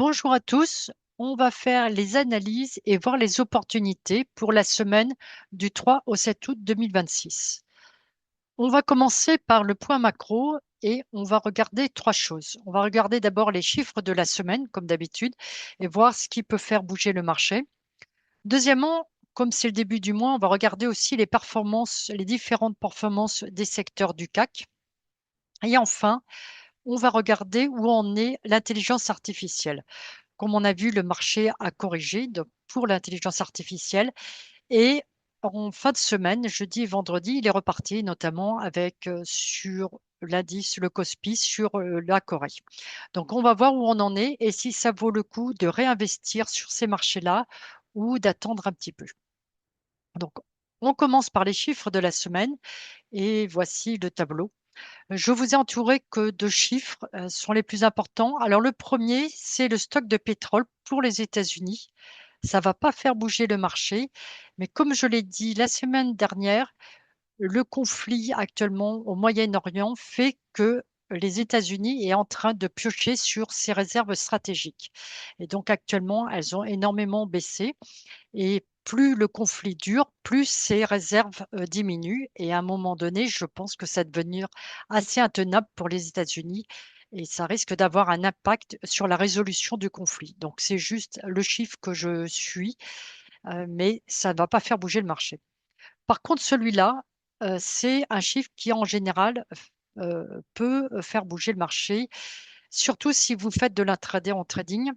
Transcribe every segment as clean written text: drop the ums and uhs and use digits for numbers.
Bonjour à tous. On va faire les analyses et voir les opportunités pour la semaine du 3 au 7 août 2026. On va commencer par le point macro et on va regarder trois choses. On va regarder d'abord les chiffres de la semaine, comme d'habitude, et voir ce qui peut faire bouger le marché. Deuxièmement, comme c'est le début du mois, on va regarder aussi les performances, les différentes performances des secteurs du CAC. Et enfin, on va regarder où en est l'intelligence artificielle. Comme on a vu, le marché a corrigé pour l'intelligence artificielle et en fin de semaine, jeudi et vendredi, il est reparti, notamment avec sur l'indice, le Kospi, sur la Corée. Donc, on va voir où on en est et si ça vaut le coup de réinvestir sur ces marchés-là ou d'attendre un petit peu. Donc, on commence par les chiffres de la semaine et voici le tableau. Je vous ai entouré que deux chiffres sont les plus importants. Alors, le premier, c'est le stock de pétrole pour les États-Unis. Ça va pas faire bouger le marché, mais comme je l'ai dit la semaine dernière, le conflit actuellement au Moyen-Orient fait que les États-Unis est en train de piocher sur ses réserves stratégiques. Et donc actuellement, elles ont énormément baissé. Et plus le conflit dure, plus ces réserves diminuent. Et à un moment donné, je pense que ça va devenir assez intenable pour les États-Unis et ça risque d'avoir un impact sur la résolution du conflit. Donc c'est juste le chiffre que je suis, mais ça ne va pas faire bouger le marché. Par contre, celui-là, c'est un chiffre qui en général peut faire bouger le marché, surtout si vous faites de l'intraday en trading.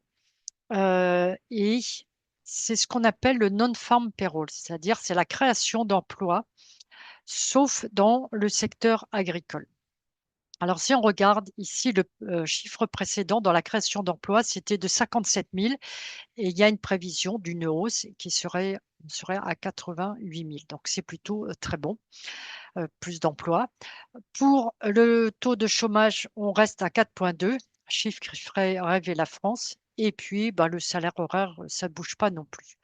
Et c'est ce qu'on appelle le non-farm payroll, c'est-à-dire c'est la création d'emplois, sauf dans le secteur agricole. Alors, si on regarde ici le chiffre précédent dans la création d'emplois, c'était de 57 000 et il y a une prévision d'une hausse qui serait à 88 000. Donc, c'est plutôt très bon, plus d'emplois. Pour le taux de chômage, on reste à 4,2, chiffre qui ferait rêver la France. Et puis, ben, le salaire horaire, ça ne bouge pas non plus.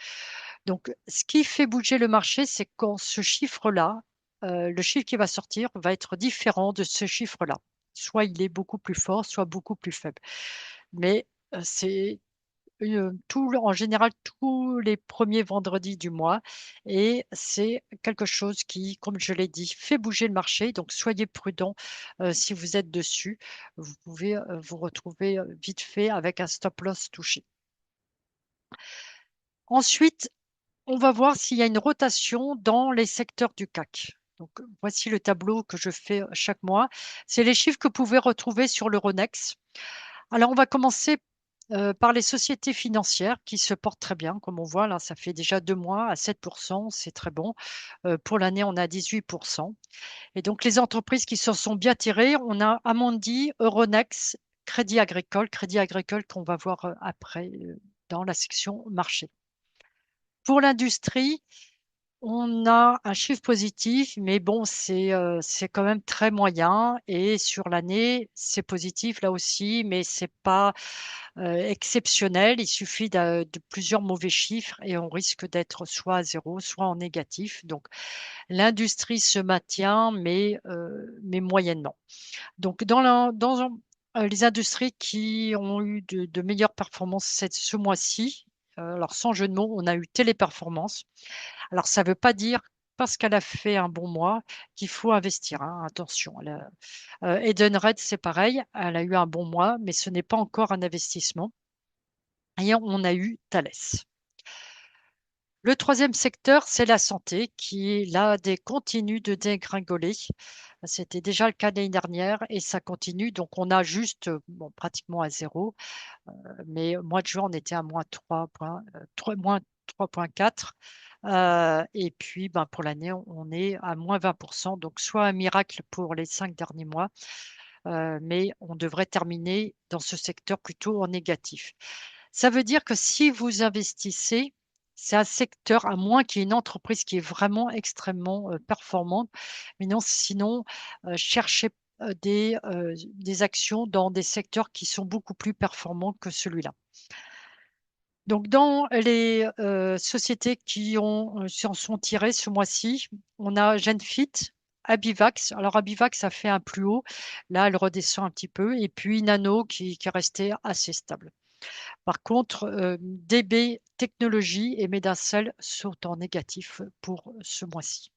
Donc, ce qui fait bouger le marché, c'est quand ce chiffre-là, le chiffre qui va sortir, va être différent de ce chiffre-là. Soit il est beaucoup plus fort, soit beaucoup plus faible. Mais c'est en général tous les premiers vendredis du mois. Et c'est quelque chose qui, comme je l'ai dit, fait bouger le marché. Donc, soyez prudents si vous êtes dessus. Vous pouvez vous retrouver vite fait avec un stop loss touché. Ensuite, on va voir s'il y a une rotation dans les secteurs du CAC. Donc, voici le tableau que je fais chaque mois. C'est les chiffres que vous pouvez retrouver sur l'Euronext. Alors, on va commencer par les sociétés financières qui se portent très bien. Comme on voit là, ça fait déjà 2 mois à 7%, c'est très bon. Pour l'année, on a 18%. Et donc, les entreprises qui s'en sont bien tirées, on a Amundi, Euronext, Crédit Agricole qu'on va voir après dans la section marché. Pour l'industrie, on a un chiffre positif, mais bon, c'est quand même très moyen. Et sur l'année, c'est positif là aussi, mais c'est pas exceptionnel. Il suffit de plusieurs mauvais chiffres et on risque d'être soit à zéro, soit en négatif. Donc, l'industrie se maintient, mais moyennement. Donc, les industries qui ont eu de meilleures performances ce mois-ci, alors sans jeu de mots, on a eu Téléperformance. Alors, ça ne veut pas dire parce qu'elle a fait un bon mois qu'il faut investir, hein. Attention. Edenred, c'est pareil. Elle a eu un bon mois, mais ce n'est pas encore un investissement. Et on a eu Thales. Le troisième secteur, c'est la santé, qui là continue de dégringoler. C'était déjà le cas l'année dernière et ça continue. Donc, on a juste bon, pratiquement à zéro. Mais au mois de juin, on était à moins 3,4. Et puis, ben, pour l'année, on est à moins 20%. Donc, soit un miracle pour les 5 derniers mois, mais on devrait terminer dans ce secteur plutôt en négatif. Ça veut dire que si vous investissez, c'est un secteur, à moins qu'il y ait une entreprise qui est vraiment extrêmement performante, mais non, sinon, cherchez des actions dans des secteurs qui sont beaucoup plus performants que celui-là. Donc, dans les sociétés qui s'en sont tirées ce mois-ci, on a Genfit, Abivax. Alors, Abivax a fait un plus haut. Là, elle redescend un petit peu. Et puis, Nano qui est resté assez stable. Par contre, DB Technologies et Medincell sont en négatif pour ce mois-ci.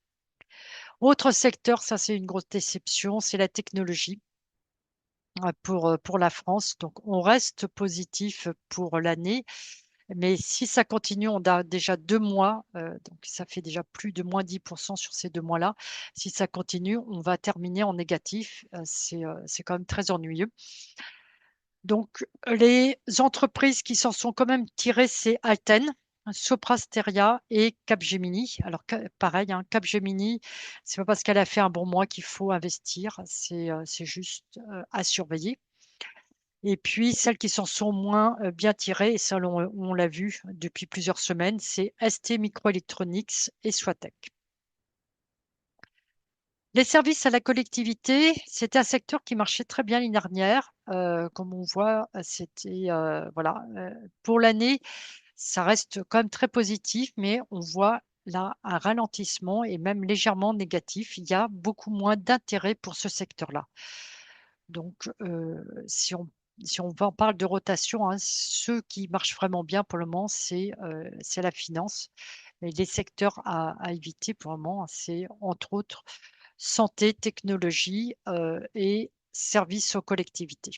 Autre secteur, ça c'est une grosse déception, c'est la technologie pour la France. Donc on reste positif pour l'année, mais si ça continue, on a déjà 2 mois, donc ça fait déjà plus de moins 10% sur ces 2 mois-là. Si ça continue, on va terminer en négatif. C'est quand même très ennuyeux. Donc, les entreprises qui s'en sont quand même tirées, c'est Alten, Soprasteria et Capgemini. Alors, pareil, hein, Capgemini, c'est pas parce qu'elle a fait un bon mois qu'il faut investir, c'est juste à surveiller. Et puis, celles qui s'en sont moins bien tirées, et ça, on l'a vu depuis plusieurs semaines, c'est ST Microelectronics et Soitec. Les services à la collectivité, c'était un secteur qui marchait très bien l'année dernière. Comme on voit, c'était voilà. Pour l'année, ça reste quand même très positif, mais on voit là un ralentissement et même légèrement négatif. Il y a beaucoup moins d'intérêt pour ce secteur-là. Donc, si on en parle de rotation, hein, ceux qui marchent vraiment bien pour le moment, c'est la finance. Et les secteurs à éviter pour le moment, c'est entre autres santé, technologie et services aux collectivités.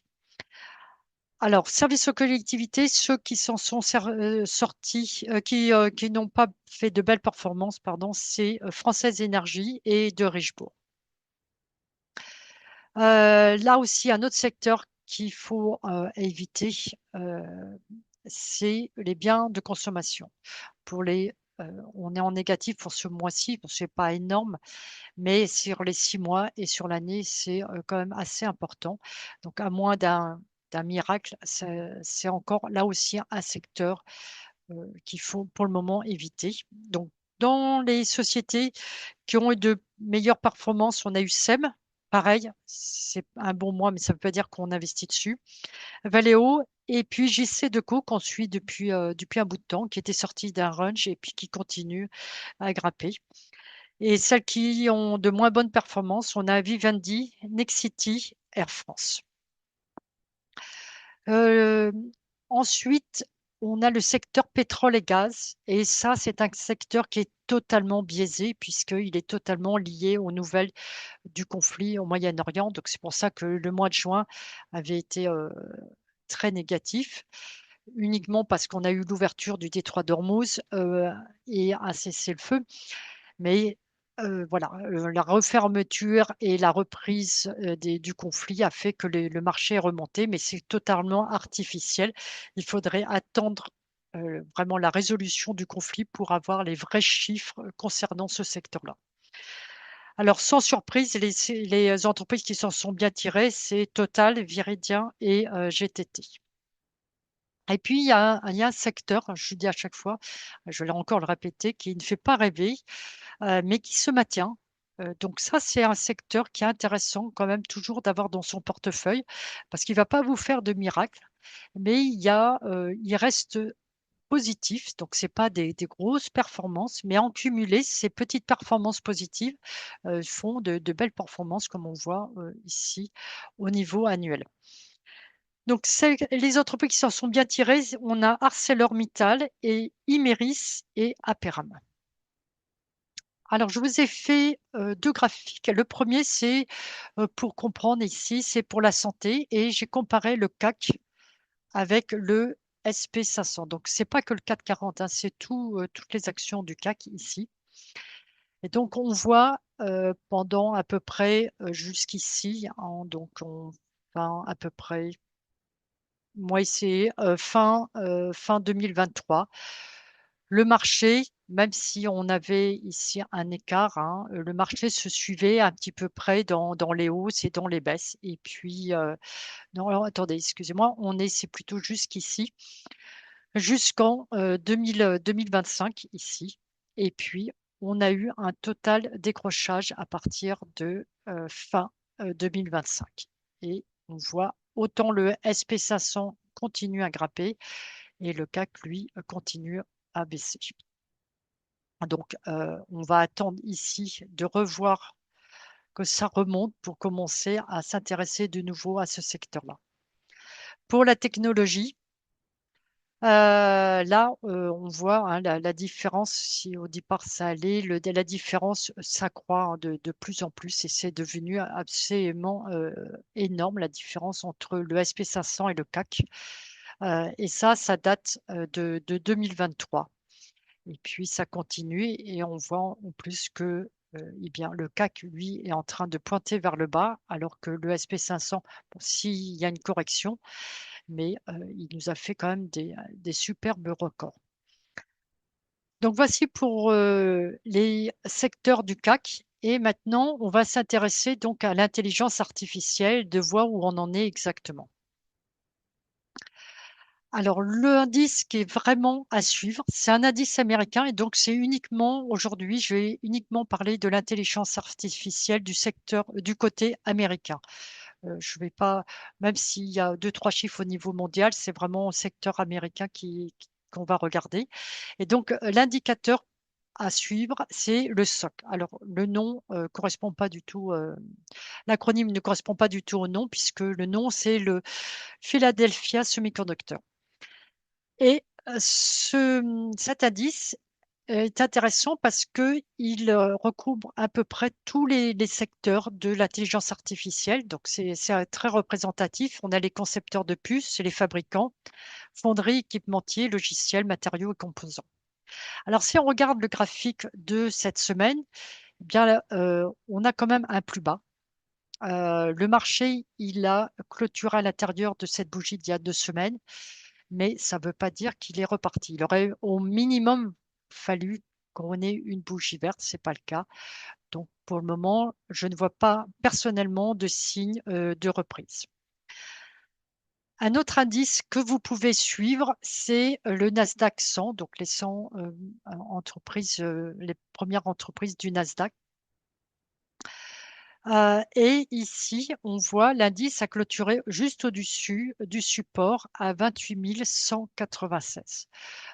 Alors, services aux collectivités, ceux qui s'en sont sortis, qui n'ont pas fait de belles performances, pardon, c'est Française Énergie et de Richebourg. Là aussi, un autre secteur qu'il faut éviter, c'est les biens de consommation. On est en négatif pour ce mois-ci, ce n'est pas énorme, mais sur les 6 mois et sur l'année, c'est quand même assez important. Donc, à moins d'un miracle, c'est encore là aussi un secteur qu'il faut pour le moment éviter. Donc, dans les sociétés qui ont eu de meilleures performances, on a eu SEM. Pareil, c'est un bon mois, mais ça ne veut pas dire qu'on investit dessus. Valeo et puis JC Deco qu'on suit depuis un bout de temps, qui était sorti d'un range et puis qui continue à grimper. Et celles qui ont de moins bonnes performances, on a Vivendi, Nexity, Air France. Euh, Ensuite, on a le secteur pétrole et gaz. Et ça, c'est un secteur qui est totalement biaisé puisqu'il est totalement lié aux nouvelles du conflit au Moyen-Orient. Donc, c'est pour ça que le mois de juin avait été très négatif, uniquement parce qu'on a eu l'ouverture du détroit d'Ormuz et un cessez-le-feu. Mais voilà, la refermeture et la reprise du conflit a fait que le marché est remonté, mais c'est totalement artificiel. Il faudrait attendre vraiment la résolution du conflit pour avoir les vrais chiffres concernant ce secteur-là. Alors, sans surprise, les entreprises qui s'en sont bien tirées, c'est Total, Viridien et GTT. Et puis, il y a un secteur, je le dis à chaque fois, je vais encore le répéter, qui ne fait pas rêver, mais qui se maintient. Donc ça, c'est un secteur qui est intéressant quand même toujours d'avoir dans son portefeuille parce qu'il ne va pas vous faire de miracle, mais il reste positif. Donc, ce n'est pas des grosses performances, mais en cumulé, ces petites performances positives font de belles performances comme on voit ici au niveau annuel. Donc, les entreprises qui s'en sont bien tirées, on a ArcelorMittal et Imerys et Aperam. Alors, je vous ai fait deux graphiques. Le premier, c'est pour comprendre ici, c'est pour la santé et j'ai comparé le CAC avec le SP 500. Donc, c'est pas que le CAC 40, hein, c'est toutes les actions du CAC ici. Et donc, on voit pendant à peu près jusqu'ici, hein, donc enfin, à peu près, moi, c'est fin 2023. Le marché, même si on avait ici un écart, hein, le marché se suivait un petit peu près dans les hausses et dans les baisses. Et puis, non, alors, attendez, excusez-moi, c'est plutôt jusqu'ici, jusqu'en 2025 ici. Et puis, on a eu un total décrochage à partir de fin 2025. Et on voit autant le SP 500 continue à grimper et le CAC, lui, continue à baisser. Donc, on va attendre ici de revoir que ça remonte pour commencer à s'intéresser de nouveau à ce secteur-là. Pour la technologie, Là, on voit hein, la différence. Si au départ ça allait, la différence s'accroît hein, de plus en plus et c'est devenu absolument énorme la différence entre le SP500 et le CAC. Et ça date de 2023. Et puis ça continue et on voit en plus que eh bien, le CAC, lui, est en train de pointer vers le bas, alors que le SP500, bon, s'il y a une correction, mais il nous a fait quand même des superbes records. Donc voici pour les secteurs du CAC. Et maintenant, on va s'intéresser donc à l'intelligence artificielle, de voir où on en est exactement. Alors, le indice qui est vraiment à suivre, c'est un indice américain et donc c'est uniquement aujourd'hui, je vais uniquement parler de l'intelligence artificielle du secteur du côté américain. Je vais pas, même s'il y a deux, trois chiffres au niveau mondial, c'est vraiment au secteur américain qu'on va regarder. Et donc, l'indicateur à suivre, c'est le SOC. Alors, le nom correspond pas du tout, l'acronyme ne correspond pas du tout au nom, puisque le nom, c'est le Philadelphia Semiconductor. Et cet indice est intéressant parce qu'il recouvre à peu près tous les secteurs de l'intelligence artificielle. Donc, c'est très représentatif. On a les concepteurs de puces, les fabricants, fonderies, équipementiers, logiciels, matériaux et composants. Alors, si on regarde le graphique de cette semaine, eh bien, on a quand même un plus bas. Le marché, il a clôturé à l'intérieur de cette bougie d'il y a 2 semaines, mais ça ne veut pas dire qu'il est reparti. Il aurait au minimum fallu qu'on ait une bougie verte, ce n'est pas le cas. Donc pour le moment, je ne vois pas personnellement de signe de reprise. Un autre indice que vous pouvez suivre, c'est le Nasdaq 100, donc les 100 entreprises, les premières entreprises du Nasdaq. Et ici, on voit l'indice a clôturé juste au-dessus du support à 28 196.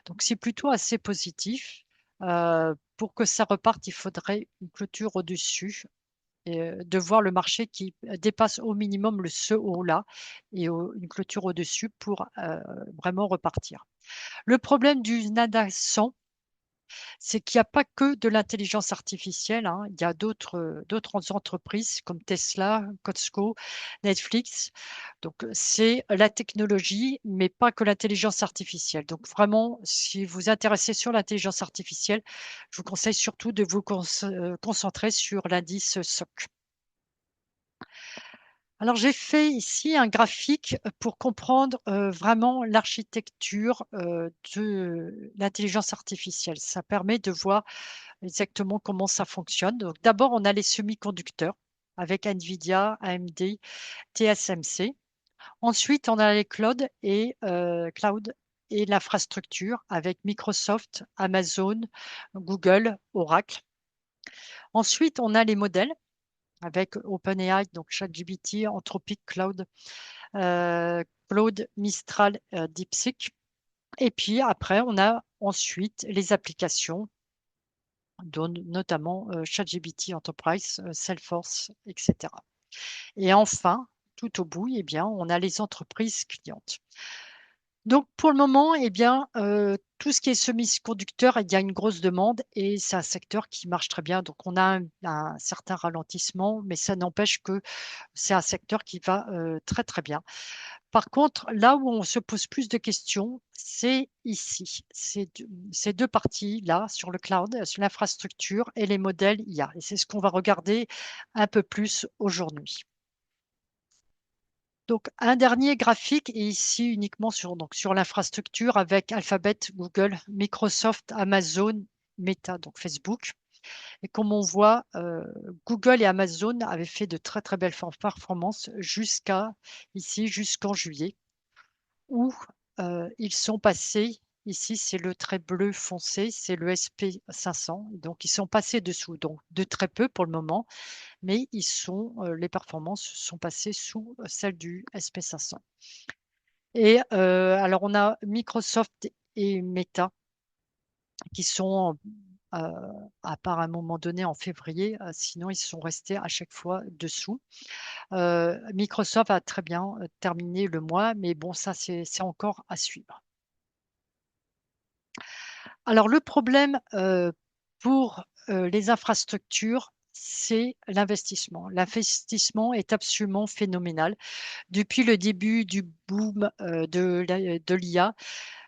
Donc, c'est plutôt assez positif. Pour que ça reparte, il faudrait une clôture au-dessus et de voir le marché qui dépasse au minimum ce haut-là et une clôture au-dessus pour vraiment repartir. Le problème du Nasdaq 100, c'est qu'il n'y a pas que de l'intelligence artificielle, hein. Il y a d'autres entreprises comme Tesla, Costco, Netflix. Donc, c'est la technologie, mais pas que l'intelligence artificielle. Donc, vraiment, si vous vous intéressez sur l'intelligence artificielle, je vous conseille surtout de vous concentrer sur l'indice SOC. Alors, j'ai fait ici un graphique pour comprendre vraiment l'architecture de l'intelligence artificielle. Ça permet de voir exactement comment ça fonctionne. Donc, d'abord, on a les semi-conducteurs avec NVIDIA, AMD, TSMC. Ensuite, on a les cloud et l'infrastructure avec Microsoft, Amazon, Google, Oracle. Ensuite, on a les modèles avec OpenAI, donc ChatGPT, Anthropic Cloud, Claude, Mistral, DeepSeek. Et puis après, on a ensuite les applications, dont notamment ChatGPT Enterprise, Salesforce, etc. Et enfin, tout au bout, eh bien, on a les entreprises clientes. Donc, pour le moment, eh bien, tout ce qui est semi-conducteur, il y a une grosse demande et c'est un secteur qui marche très bien. Donc, on a un certain ralentissement, mais ça n'empêche que c'est un secteur qui va très, très bien. Par contre, là où on se pose plus de questions, c'est ici, ces deux parties-là, sur le cloud, sur l'infrastructure et les modèles IA. Et c'est ce qu'on va regarder un peu plus aujourd'hui. Donc, un dernier graphique est ici uniquement sur l'infrastructure avec Alphabet, Google, Microsoft, Amazon, Meta, donc Facebook. Et comme on voit, Google et Amazon avaient fait de très très belles performances jusqu'en juillet, où ils sont passés. Ici, c'est le trait bleu foncé, c'est le SP500. Donc, ils sont passés dessous, donc de très peu pour le moment, mais les performances sont passées sous celles du SP500. Et alors, on a Microsoft et Meta qui sont, à part un moment donné en février, sinon ils sont restés à chaque fois dessous. Microsoft a très bien terminé le mois, mais bon, ça, c'est encore à suivre. Alors, le problème pour les infrastructures, c'est l'investissement. L'investissement est absolument phénoménal. Depuis le début du boom de l'IA,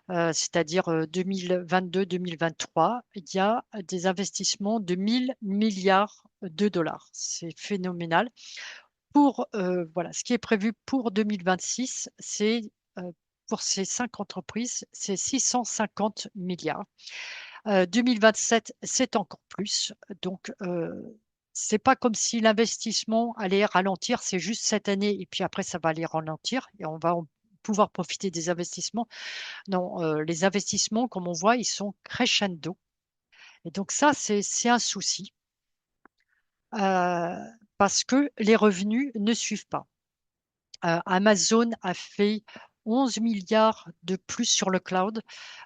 c'est-à-dire 2022-2023, il y a des investissements de 1 000 milliards de dollars. C'est phénoménal. Voilà, ce qui est prévu pour 2026, c'est pour ces 5 entreprises, c'est 650 milliards. 2027, c'est encore plus. Donc, c'est pas comme si l'investissement allait ralentir, c'est juste cette année et puis après, ça va aller ralentir et on va pouvoir profiter des investissements. Non, les investissements, comme on voit, ils sont crescendo. Et donc, ça, c'est un souci euh, parce que les revenus ne suivent pas. Amazon a fait 11 milliards de plus sur le cloud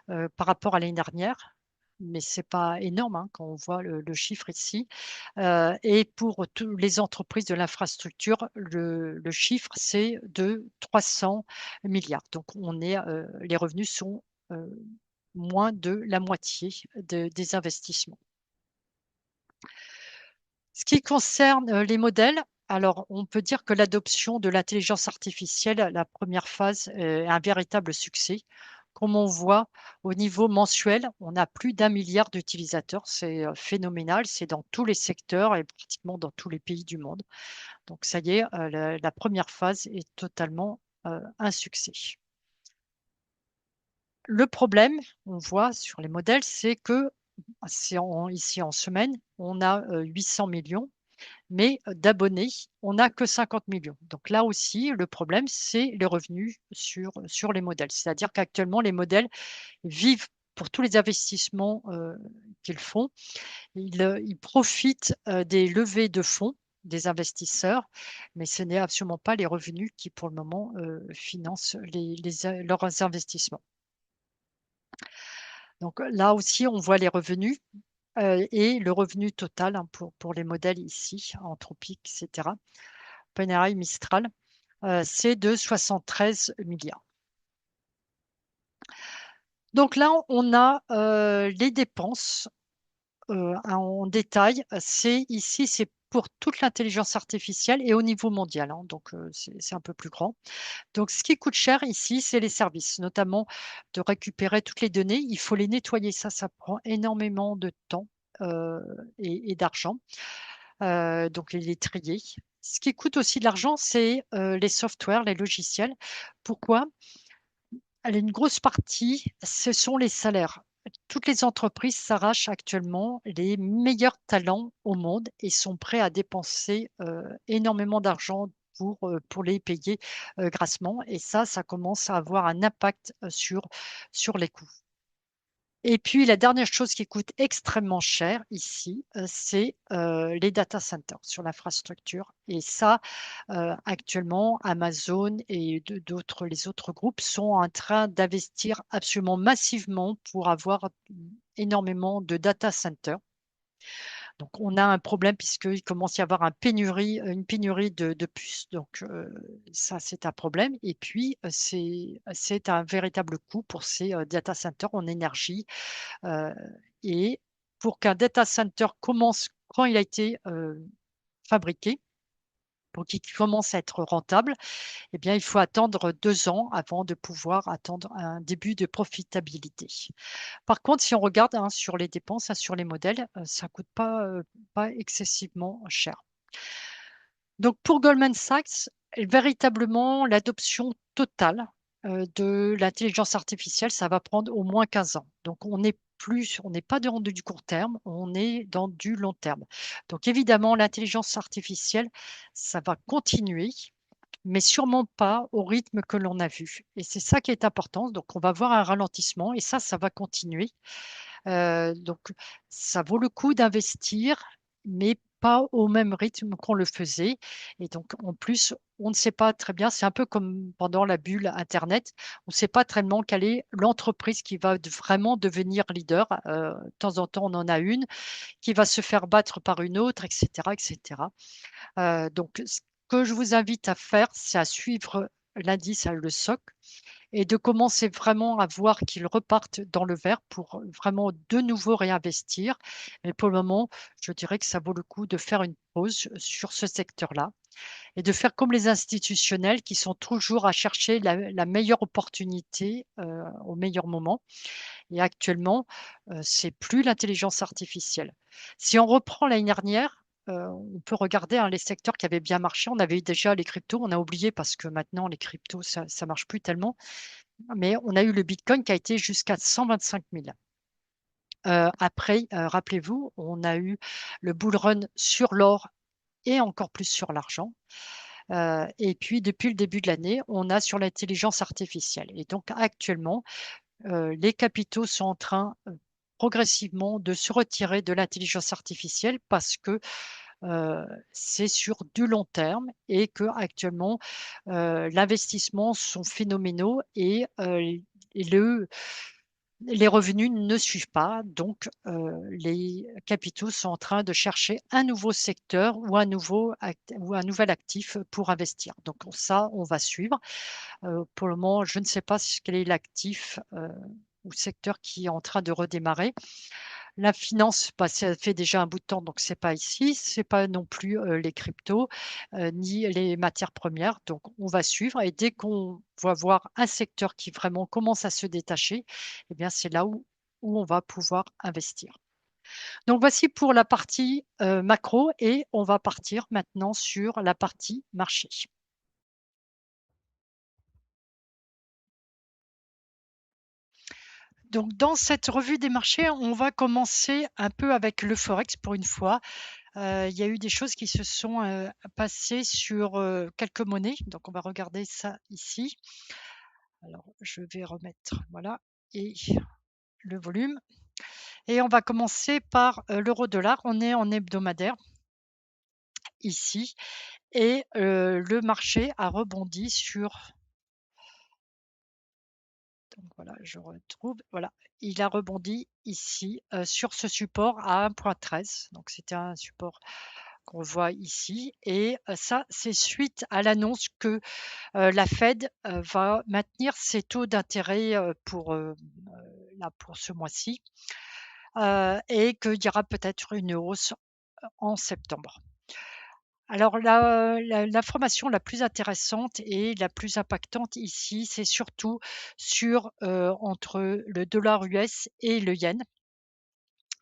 par rapport à l'année dernière, mais c'est pas énorme hein, quand on voit le chiffre ici. Et pour toutes les entreprises de l'infrastructure, le chiffre, c'est de 300 milliards. Donc, les revenus sont euh, moins de la moitié des investissements. Ce qui concerne les modèles, alors on peut dire que l'adoption de l'intelligence artificielle, la première phase, est un véritable succès. Comme on voit au niveau mensuel, on a plus d'1 milliard d'utilisateurs. C'est phénoménal. C'est dans tous les secteurs et pratiquement dans tous les pays du monde. Donc ça y est, la première phase est totalement un succès. Le problème, on voit sur les modèles, c'est que ici en semaine, on a 800 millions mais d'abonnés, on n'a que 50 millions. Donc là aussi, le problème, c'est les revenus sur les modèles. C'est-à-dire qu'actuellement, les modèles vivent pour tous les investissements qu'ils font. Ils profitent des levées de fonds des investisseurs, mais ce n'est absolument pas les revenus qui, pour le moment, financent leurs investissements. Donc là aussi, on voit les revenus et le revenu total hein, pour les modèles ici, Anthropic, etc. OpenAI, Mistral, c'est de 73 milliards. Donc là, on a les dépenses en détail. C'est pour toute l'intelligence artificielle et au niveau mondial. Hein, donc, c'est un peu plus grand. Donc, ce qui coûte cher ici, c'est les services, notamment de récupérer toutes les données. Il faut les nettoyer. Ça prend énormément de temps et d'argent. Donc, les trier. Ce qui coûte aussi de l'argent, c'est les softwares, les logiciels. Pourquoi? Une grosse partie, ce sont les salaires. Toutes les entreprises s'arrachent actuellement les meilleurs talents au monde et sont prêts à dépenser énormément d'argent pour les payer grassement. Et ça commence à avoir un impact sur les coûts. Et puis, la dernière chose qui coûte extrêmement cher ici, c'est les data centers sur l'infrastructure. Et ça, actuellement, Amazon et les autres groupes sont en train d'investir absolument massivement pour avoir énormément de data centers. Donc, on a un problème puisqu'il commence à y avoir une pénurie de puces. Donc, ça, c'est un problème. Et puis, c'est un véritable coût pour ces data centers en énergie. Euh, et pour qu'un data center commence quand il a été fabriqué, pour qu'il commence à être rentable, eh bien, il faut attendre 2 ans avant de pouvoir attendre un début de profitabilité. Par contre, si on regarde hein, sur les dépenses, hein, sur les modèles, ça ne coûte pas excessivement cher. Donc, pour Goldman Sachs, véritablement, l'adoption totale de l'intelligence artificielle, ça va prendre au moins 15 ans. Donc, on n'est pas dans du court terme, on est dans du long terme. Donc, évidemment, l'intelligence artificielle, ça va continuer, mais sûrement pas au rythme que l'on a vu. Et c'est ça qui est important. Donc, on va voir un ralentissement et ça va continuer. Donc, ça vaut le coup d'investir, mais pas au même rythme qu'on le faisait. Et donc, en plus, on ne sait pas très bien, c'est un peu comme pendant la bulle Internet, on ne sait pas très bien quelle est l'entreprise qui va vraiment devenir leader. De temps en temps, on en a une qui va se faire battre par une autre, etc., etc. Donc, ce que je vous invite à faire, c'est à suivre l'indice, le SOC, et de commencer vraiment à voir qu'ils repartent dans le vert pour vraiment de nouveau réinvestir. Mais pour le moment, je dirais que ça vaut le coup de faire une pause sur ce secteur-là et de faire comme les institutionnels qui sont toujours à chercher la meilleure opportunité au meilleur moment. Et actuellement, c'est plus l'intelligence artificielle. Si on reprend l'année dernière, on peut regarder, hein, les secteurs qui avaient bien marché. On avait eu déjà les cryptos, on a oublié parce que maintenant les cryptos, ça marche plus tellement. Mais on a eu le Bitcoin qui a été jusqu'à 125 000. Après, rappelez-vous, on a eu le bull run sur l'or et encore plus sur l'argent. Et puis, depuis le début de l'année, on a sur l'intelligence artificielle. Et donc, actuellement, les capitaux sont en train progressivement de se retirer de l'intelligence artificielle parce que c'est sur du long terme et que actuellement l'investissement sont phénoménaux et les revenus ne suivent pas. Donc les capitaux sont en train de chercher un nouveau secteur ou ou un nouvel actif pour investir. Donc ça, on va suivre. Pour le moment, je ne sais pas quel est l'actif ou secteur qui est en train de redémarrer. La finance, bah, ça fait déjà un bout de temps, donc c'est pas ici, c'est pas non plus les cryptos, ni les matières premières. Donc on va suivre et dès qu'on va voir un secteur qui vraiment commence à se détacher, eh bien c'est là où on va pouvoir investir. Donc voici pour la partie macro et on va partir maintenant sur la partie marché. Donc, dans cette revue des marchés, on va commencer un peu avec le forex pour une fois. Il y a eu des choses qui se sont passées sur quelques monnaies. Donc, on va regarder ça ici. Alors, je vais remettre, voilà, et le volume. Et on va commencer par l'euro-dollar. On est en hebdomadaire ici. Et le marché a rebondi sur. Donc voilà, je retrouve. Voilà, il a rebondi ici sur ce support à 1,13. Donc c'était un support qu'on voit ici. Et ça, c'est suite à l'annonce que la Fed va maintenir ses taux d'intérêt pour ce mois-ci et qu'il y aura peut-être une hausse en septembre. Alors l'information la plus intéressante et la plus impactante ici, c'est surtout sur, entre le dollar US et le yen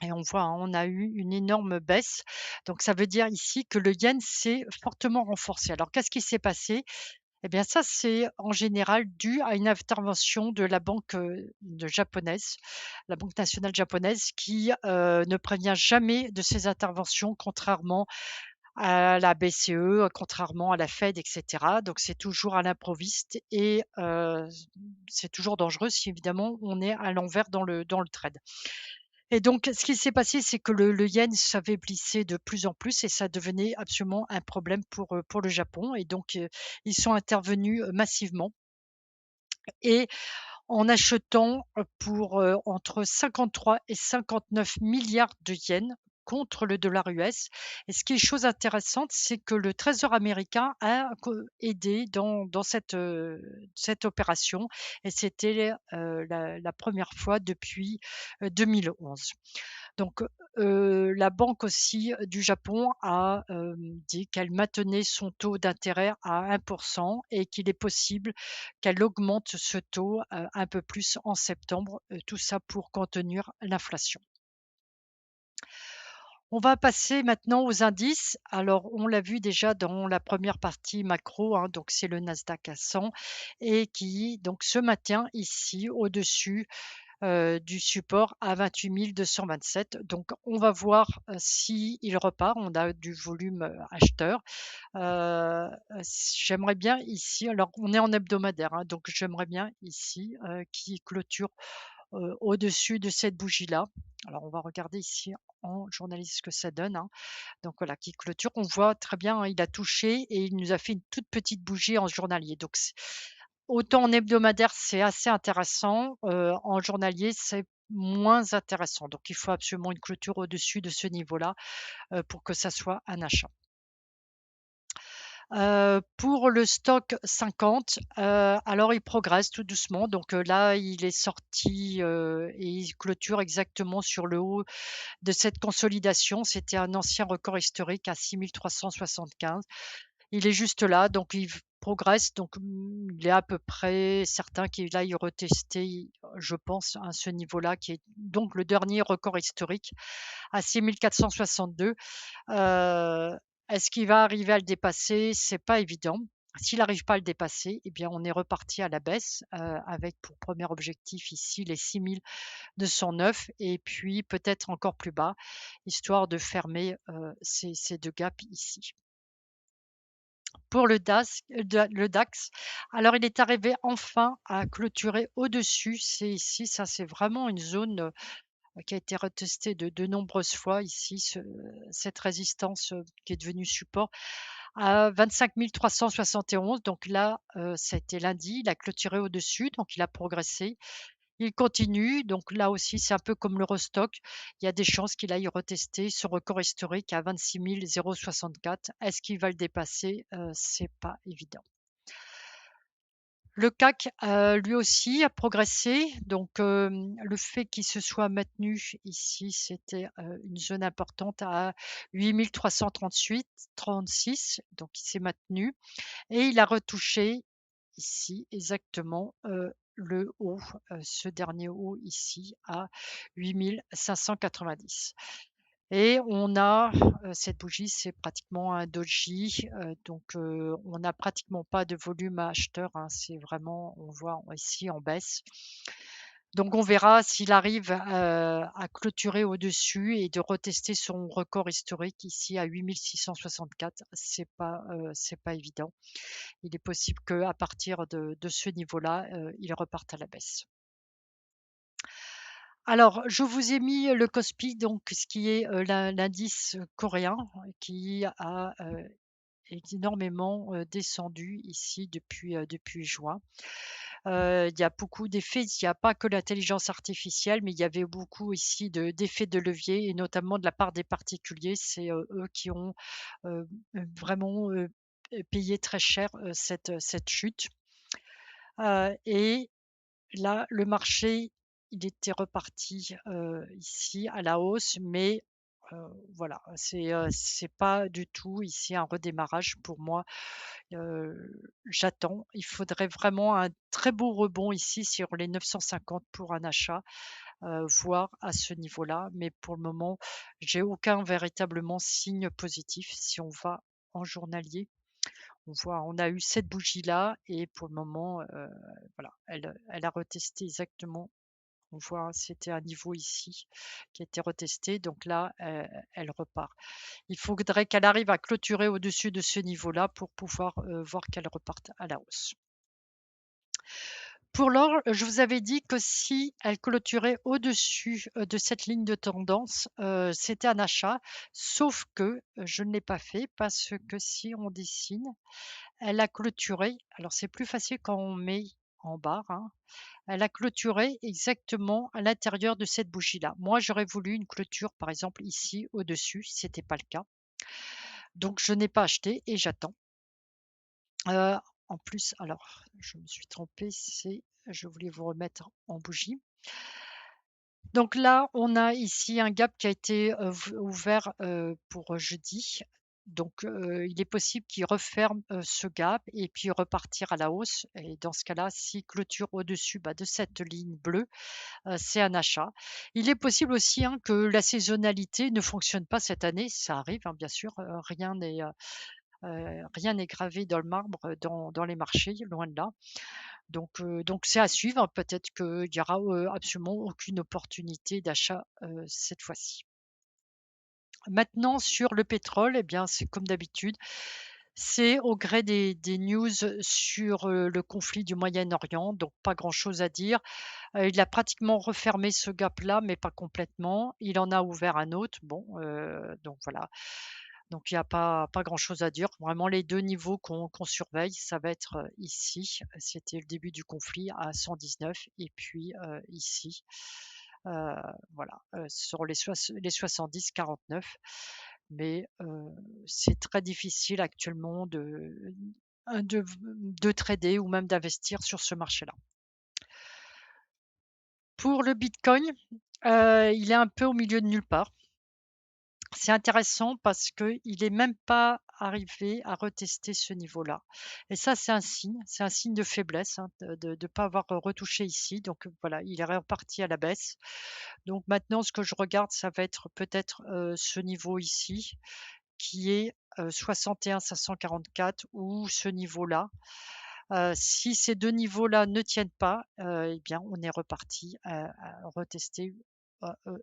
et on voit, hein, on a eu une énorme baisse. Donc ça veut dire ici que le yen s'est fortement renforcé. Alors qu'est-ce qui s'est passé? Eh bien ça, c'est en général dû à une intervention de la banque, japonaise, la banque nationale japonaise qui, ne prévient jamais de ses interventions contrairement à la BCE, contrairement à la Fed et cetera. Donc c'est toujours à l'improviste et c'est toujours dangereux si évidemment on est à l'envers dans le trade. Et donc ce qui s'est passé, c'est que le yen s'affaiblissait de plus en plus et ça devenait absolument un problème pour le Japon et donc ils sont intervenus, massivement et en achetant pour entre 53 et 59 milliards de yens contre le dollar US. Et ce qui est chose intéressante, c'est que le Trésor américain a aidé dans cette opération et c'était la première fois depuis 2011. Donc, la banque aussi du Japon a dit qu'elle maintenait son taux d'intérêt à 1% et qu'il est possible qu'elle augmente ce taux un peu plus en septembre, tout ça pour contenir l'inflation. On va passer maintenant aux indices. Alors, on l'a vu déjà dans la première partie macro, hein, donc c'est le Nasdaq à 100 et qui donc se maintient ici au-dessus du support à 28 227. Donc, on va voir s'il repart. On a du volume acheteur. J'aimerais bien ici, alors on est en hebdomadaire, hein, donc j'aimerais bien ici qui clôture au-dessus de cette bougie-là. Alors, on va regarder ici en journaliste ce que ça donne, hein. Donc voilà, qui clôture. On voit très bien, hein, il a touché et il nous a fait une toute petite bougie en journalier. Donc autant en hebdomadaire, c'est assez intéressant, en journalier, c'est moins intéressant. Donc il faut absolument une clôture au-dessus de ce niveau-là, pour que ça soit un achat. Pour le stock 50, alors il progresse tout doucement. Donc, là, il est sorti, et il clôture exactement sur le haut de cette consolidation. C'était un ancien record historique à 6 375. Il est juste là, donc il progresse. Donc, il est à peu près certain qu'il aille retester, je pense, à ce niveau-là, qui est donc le dernier record historique à 6 462. Heu, Est-ce qu'il va arriver à le dépasser? C'est pas évident. S'il n'arrive pas à le dépasser, eh bien, on est reparti à la baisse, avec pour premier objectif ici les 6 209 et puis peut-être encore plus bas, histoire de fermer, ces 2 gaps ici. Pour le DAX, alors il est arrivé enfin à clôturer au-dessus, c'est ici, ça c'est vraiment une zone, qui a été retestée de nombreuses fois ici, cette résistance, qui est devenue support à 25 371. Donc là, ça a été lundi, il a clôturé au-dessus, donc il a progressé. Il continue, donc là aussi, c'est un peu comme l'Eurostock. Il y a des chances qu'il aille retester ce record historique à 26 064. Est-ce qu'il va le dépasser? C'est pas évident. Le CAC, lui aussi a progressé, donc le fait qu'il se soit maintenu ici, c'était, une zone importante à 8 338,36, donc il s'est maintenu et il a retouché ici exactement, le haut, ce dernier haut ici à 8 590. Et on a, cette bougie, c'est pratiquement un doji, donc on n'a pratiquement pas de volume acheteur, hein. C'est vraiment, on voit ici en baisse. Donc on verra s'il arrive, à clôturer au-dessus et de retester son record historique ici à 8 664. C'est pas évident. Il est possible qu'à partir de ce niveau-là, il reparte à la baisse. Alors, je vous ai mis le Kospi, donc ce qui est, l'indice coréen qui a, énormément, descendu ici depuis juin. Il y a beaucoup d'effets, il n'y a pas que l'intelligence artificielle, mais il y avait beaucoup ici d'effets de levier et notamment de la part des particuliers. C'est, eux qui ont, heu, vraiment, payé très cher, cette chute. Et là, le marché, il était reparti, ici à la hausse, mais voilà, c'est pas du tout ici un redémarrage pour moi. J'attends. Il faudrait vraiment un très beau rebond ici sur les 950 pour un achat, voire à ce niveau-là. Mais pour le moment, j'ai aucun véritablement signe positif. Si on va en journalier, on a eu cette bougie-là et pour le moment, voilà, elle a retesté exactement. On voit, c'était un niveau ici qui a été retesté, donc là, elle repart. Il faudrait qu'elle arrive à clôturer au-dessus de ce niveau-là pour pouvoir, voir qu'elle reparte à la hausse. Pour l'or, je vous avais dit que si elle clôturait au-dessus, de cette ligne de tendance, c'était un achat, sauf que, je ne l'ai pas fait parce que si on dessine, elle a clôturé, alors c'est plus facile quand on met en barre, hein. Elle a clôturé exactement à l'intérieur de cette bougie-là. Moi, j'aurais voulu une clôture, par exemple, ici au-dessus, c'était pas le cas. Donc je n'ai pas acheté et j'attends. Heu, En plus, alors je me suis trompée, je voulais vous remettre en bougie. Donc là, on a ici un gap qui a été, ouvert, pour jeudi. Donc, il est possible qu'il referme, ce gap et puis repartir à la hausse et dans ce cas-là, s'il clôture au-dessus, bah, de cette ligne bleue, c'est un achat. Il est possible aussi, hein, que la saisonnalité ne fonctionne pas cette année. Ça arrive, hein, bien sûr, rien n'est gravé dans le marbre, dans les marchés, loin de là. Donc c'est à suivre, hein. Peut-être qu'il y aura, absolument aucune opportunité d'achat, cette fois-ci. Maintenant sur le pétrole, eh bien, c'est comme d'habitude, c'est au gré des news sur, le conflit du Moyen-Orient, donc pas grand-chose à dire. Il a pratiquement refermé ce gap-là, mais pas complètement. Il en a ouvert un autre. Bon, donc voilà. Donc il y a pas grand-chose à dire. Vraiment les 2 niveaux qu'on surveille, ça va être, ici, c'était le début du conflit à 119 et puis, ici, heu, voilà, sur les 70-49. mais c'est très difficile actuellement de trader ou même d'investir sur ce marché-là. Pour le bitcoin, il est un peu au milieu de nulle part. C'est intéressant parce qu'il est même pas arrivé à retester ce niveau-là et ça, c'est un signe de faiblesse, hein, de pas avoir retouché ici. Donc, voilà, il est reparti à la baisse. Donc maintenant, ce que je regarde, ça va être peut-être, ce niveau ici qui est, 61 544 ou ce niveau-là. Si ces 2 niveaux-là ne tiennent pas, eh bien, on est reparti à retester,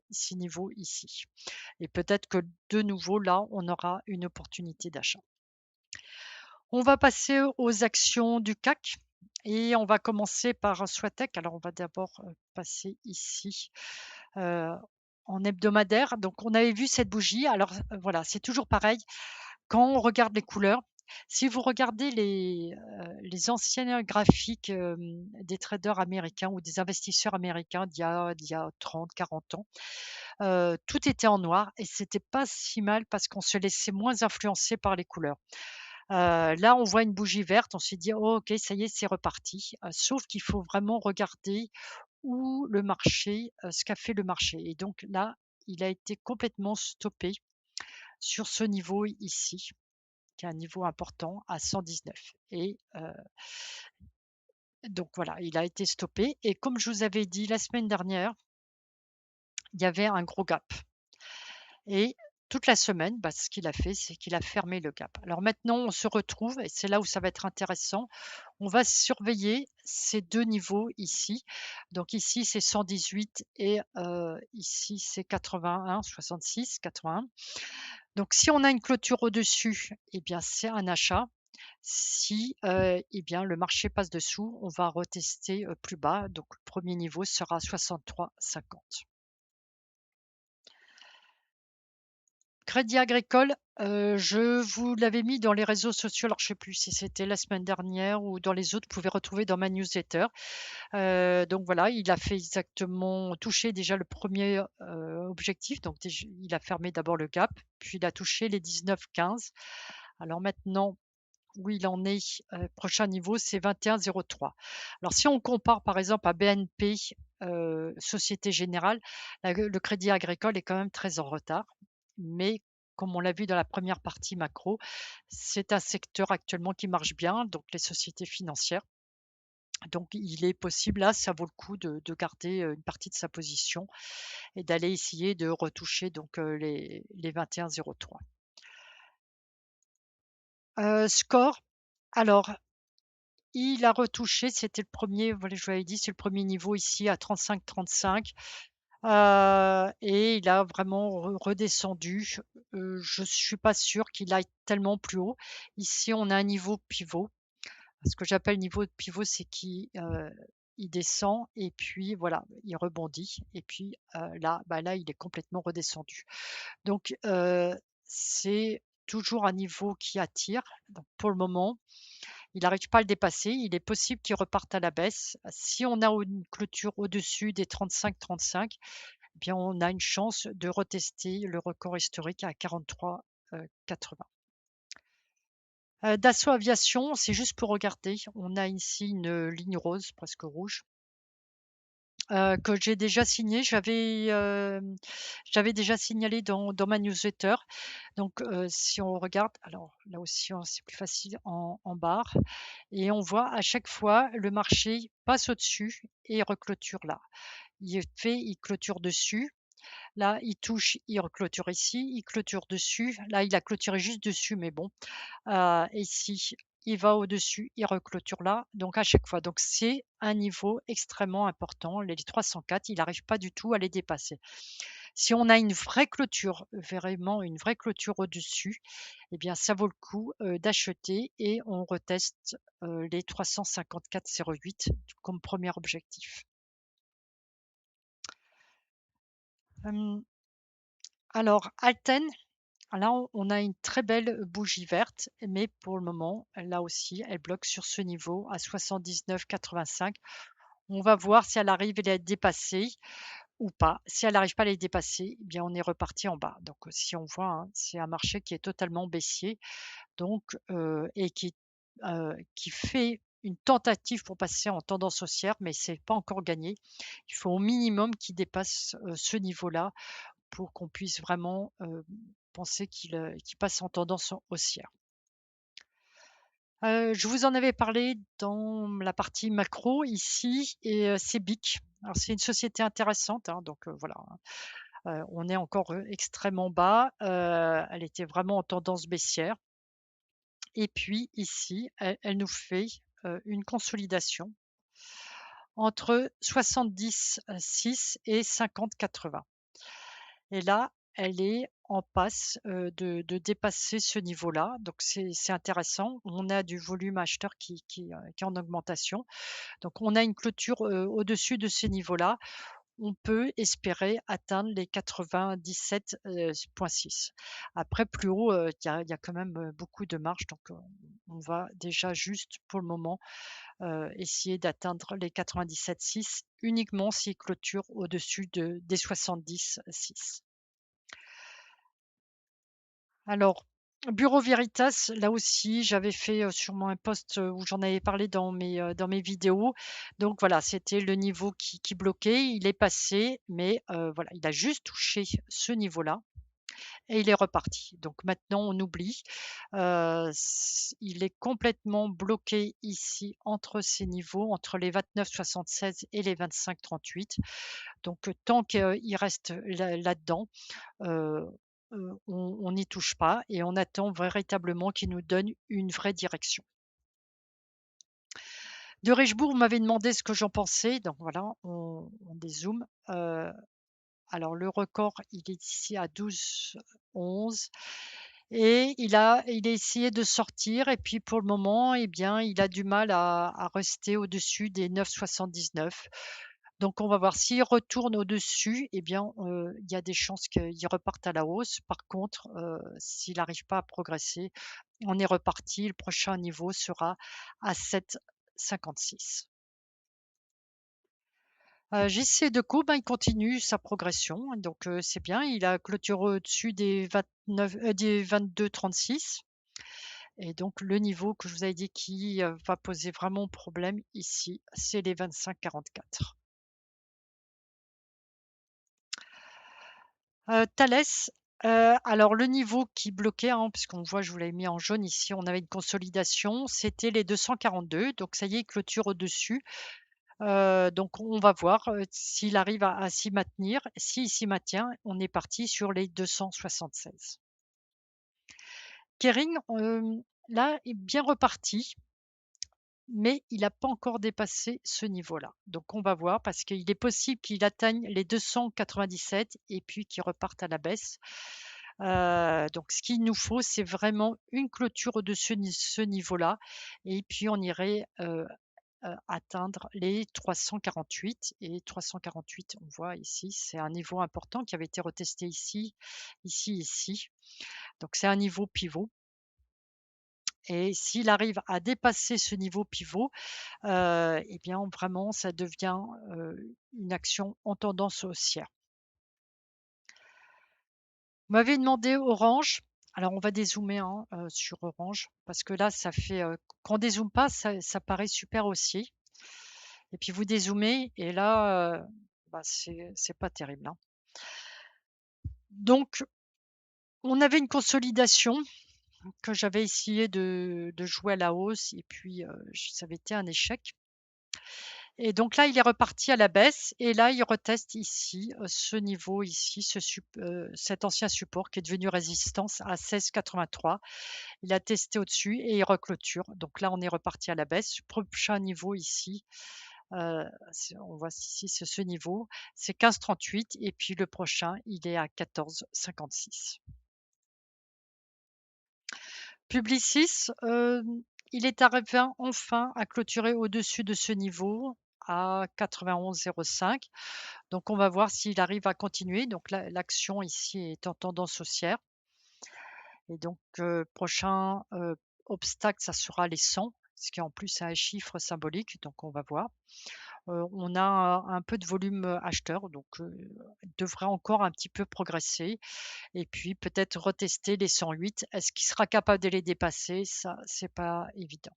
ces niveaux ici et peut-être que de nouveau, là, on aura une opportunité d'achat. On va passer aux actions du CAC et on va commencer par Swatec. Alors, on va d'abord, passer ici, heu, en hebdomadaire. Donc on avait vu cette bougie. Alors, voilà, c'est toujours pareil. Quand on regarde les couleurs, si vous regardez les anciens graphiques, des traders américains ou des investisseurs américains d'il y a 30-40 ans, tout était en noir et c'était pas si mal parce qu'on se laissait moins influencer par les couleurs. Là, on voit une bougie verte, on se dit: «Oh OK, ça y est, c'est reparti», sauf qu'il faut vraiment regarder où le marché, ce qu'a fait le marché et donc là, il a été complètement stoppé sur ce niveau ici, qui est un niveau important à 119 et donc voilà, il a été stoppé et comme je vous avais dit la semaine dernière, il y avait un gros gap et toute la semaine, bah, ce qu'il a fait, c'est qu'il a fermé le gap. Alors maintenant, on se retrouve et c'est là où ça va être intéressant. On va surveiller ces 2 niveaux ici. Donc ici, c'est 118 et ici, c'est 81, 66, 81. Donc si on a une clôture au-dessus, eh bien, c'est un achat. Si, eh bien, le marché passe dessous, on va retester, plus bas. Donc le 1er niveau sera 63,50. Crédit Agricole, je vous l'avais mis dans les réseaux sociaux, alors je ne sais plus si c'était la semaine dernière ou dans les autres, vous pouvez retrouver dans ma newsletter. Donc voilà, il a fait exactement touché déjà le premier objectif, donc il a fermé d'abord le gap, puis il a touché les 19,15. Alors maintenant, où il en est, prochain niveau, c'est 21,03. Alors si on compare par exemple à BNP, Société Générale, le Crédit Agricole est quand même très en retard. Mais comme on l'a vu dans la première partie macro, c'est un secteur actuellement qui marche bien, donc les sociétés financières. Donc il est possible là, ça vaut le coup de garder, une partie de sa position et d'aller essayer de retoucher donc, les 21,03. Score, alors il a retouché, c'était le premier. Voilà, je vous l'avais dit, c'est le premier niveau ici à 35-35, et il a vraiment redescendu. Je suis pas sûre qu'il aille tellement plus haut. Ici, on a un niveau pivot. Ce que j'appelle niveau de pivot, c'est qu'il, il descend et puis voilà, il rebondit et puis, là, bah, là, il est complètement redescendu. Donc, c'est toujours un niveau qui attire. Donc pour le moment, il n'arrive pas à le dépasser. Il est possible qu'il reparte à la baisse. Si on a une clôture au-dessus des 35-35, eh bien, on a une chance de retester le record historique à 43,80. Dassault Aviation, c'est juste pour regarder. On a ici une ligne rose, presque rouge, que j'ai déjà signée. J'avais déjà signalé dans ma newsletter. Donc, si on regarde, alors là aussi, hein, c'est plus facile en barre et on voit à chaque fois le marché passe au-dessus et reclôture là. Il clôture dessus. Là, il touche, il reclôture ici, il clôture dessus. Là, il a clôturé juste dessus, mais bon, ici, il va au-dessus, il reclôture là, donc à chaque fois. Donc c'est un niveau extrêmement important. Les 304, il n'arrive pas du tout à les dépasser. Si on a une vraie clôture, vraiment une vraie clôture au-dessus, eh bien ça vaut le coup, d'acheter et on reteste, les 354,08 comme premier objectif. Hem, alors Alten, là on a une très belle bougie verte, mais pour le moment, là aussi, elle bloque sur ce niveau à 79,85. On va voir si elle arrive à la dépasser. ou pas. Si elle n'arrive pas à les dépasser, eh bien, on est reparti en bas. Donc, si on voit, hein, c'est un marché qui est totalement baissier, donc, et qui fait une tentative pour passer en tendance haussière, mais c'est pas encore gagné. Il faut au minimum qu'il dépasse ce niveau-là pour qu'on puisse vraiment penser qu'il passe en tendance haussière. Je vous en avais parlé dans la partie macro ici et c'est BIC. Alors c'est une société intéressante, hein, donc voilà, hein. On est encore, extrêmement bas, elle était vraiment en tendance baissière et puis ici, elle nous fait, une consolidation entre 70,6 et 50,80 et là, elle est en passe, de dépasser ce niveau-là, donc c'est intéressant. On a du volume acheteur qui est en augmentation, donc on a une clôture, au-dessus de ces niveaux-là. On peut espérer atteindre les 97,6. Après plus haut, il y a quand même, beaucoup de marge, donc on va déjà juste pour le moment, essayer d'atteindre les 97,6 uniquement s'il clôture au-dessus des 70,6. Alors, Bureau Veritas, là aussi, j'avais fait, sûrement un post, où j'en avais parlé dans mes vidéos. Donc voilà, c'était le niveau qui bloquait. Il est passé, mais voilà, il a juste touché ce niveau-là et il est reparti. Donc maintenant, on oublie. Il est complètement bloqué ici entre ces niveaux, entre les 29,76 et les 25,38. Donc tant qu'il reste là-dedans, Heu on n'y touche pas et on attend véritablement qu'il nous donne une vraie direction. De Richebourg, vous m'avez demandé ce que j'en pensais, donc voilà, on dézoome. Alors le record, il est ici à 12,11 et il a essayé de sortir et puis pour le moment, eh bien, il a du mal à rester au-dessus des 9,79. Donc on va voir s'il retourne au-dessus, eh bien, il y a des chances qu'il reparte à la hausse. Par contre, s'il n'arrive pas à progresser, on est reparti. Le prochain niveau sera à 7,56. JC Decaux, ben, il continue sa progression, donc c'est bien. Il a clôturé au-dessus des 22,36 et donc le niveau que je vous avais dit qui, va poser vraiment problème ici, c'est les 25,44. Thales, alors le niveau qui bloquait, hein, puisqu'on voit, je vous l'avais mis en jaune ici, on avait une consolidation, c'était les 242, donc ça y est, il clôture au-dessus. Donc on va voir, s'il arrive à s'y maintenir. S'il s'y maintient, on est parti sur les 276. Kering, là, est bien reparti, mais il n'a pas encore dépassé ce niveau-là. Donc on va voir parce qu'il est possible qu'il atteigne les 297 et puis qu'il reparte à la baisse. Donc ce qu'il nous faut, c'est vraiment une clôture au-dessus de ce niveau-là et puis on irait, atteindre les 348 et 348, on voit ici, c'est un niveau important qui avait été retesté ici, ici, ici. Donc c'est un niveau pivot et s'il arrive à dépasser ce niveau pivot, eh bien vraiment ça devient, une action en tendance haussière. Vous m'avez demandé Orange. Alors on va dézoomer, hein, sur Orange parce que là ça fait, quand on dézoome pas, ça paraît super haussier et puis vous dézoomez et là, bah, c'est pas terrible, hein. Donc on avait une consolidation que j'avais essayé de jouer à la hausse et puis, ça avait été un échec et donc là, il est reparti à la baisse et là, il reteste ici, ce niveau ici, cet ancien support qui est devenu résistance à 16,83. Il a testé au-dessus et il reclôture. Donc là, on est reparti à la baisse. Prochain niveau ici, on voit ici, c'est ce niveau, c'est 15,38 et puis le prochain, il est à 14,56. Publicis, il est arrivé enfin à clôturer au-dessus de ce niveau à 91,05. Donc on va voir s'il arrive à continuer. Donc l'action ici est en tendance haussière et donc prochain, obstacle, ça sera les 100, ce qui en plus est un chiffre symbolique, donc on va voir. On a un peu de volume, acheteur, donc il devrait encore un petit peu progresser et puis peut-être retester les 108. Est-ce qu'il sera capable de les dépasser? Ça, c'est pas évident.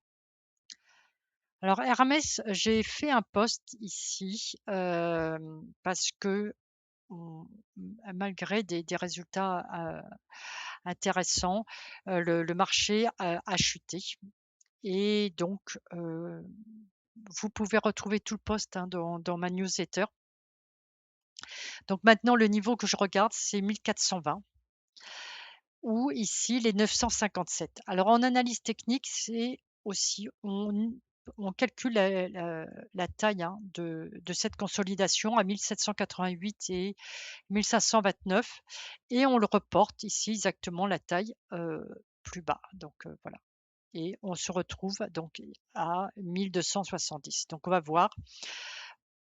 Alors Hermès, j'ai fait un post ici, parce que on malgré des résultats, intéressants, le marché a chuté et donc vous pouvez retrouver tout le post, hein, dans ma newsletter. Donc maintenant, le niveau que je regarde, c'est 1420 ou ici les 957. Alors en analyse technique, c'est aussi on calcule la taille, hein, de cette consolidation à 1788 et 1529 et on le reporte ici exactement la taille, plus bas. Donc voilà et on se retrouve donc à 1270. Donc on va voir.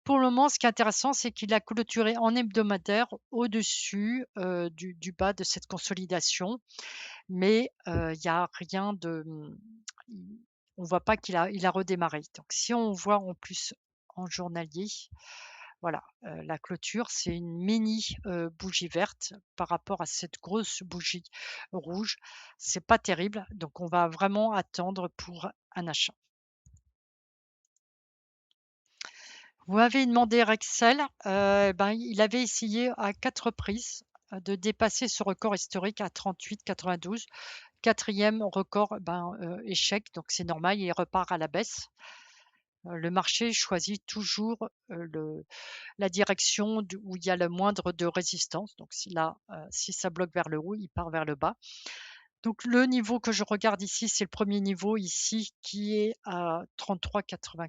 Pour le moment, ce qui est intéressant, c'est qu'il a clôturé en hebdomadaire au-dessus, du bas de cette consolidation, mais il y a rien de, il on voit pas qu'il a redémarré. Donc si on voit en plus en journalier, voilà, la clôture, c'est une mini, bougie verte par rapport à cette grosse bougie rouge. C'est pas terrible, donc on va vraiment attendre pour un achat. Vous m'avez demandé Rexel, ben, il avait essayé à 4 reprises, de dépasser ce record historique à 38,92. 4e record, ben, échec, donc c'est normal, il repart à la baisse. Le marché choisit toujours, la direction où il y a le moindre de résistance. Donc si là, si ça bloque vers le haut, il part vers le bas. Donc le niveau que je regarde ici, c'est le premier niveau ici qui est à 33,80,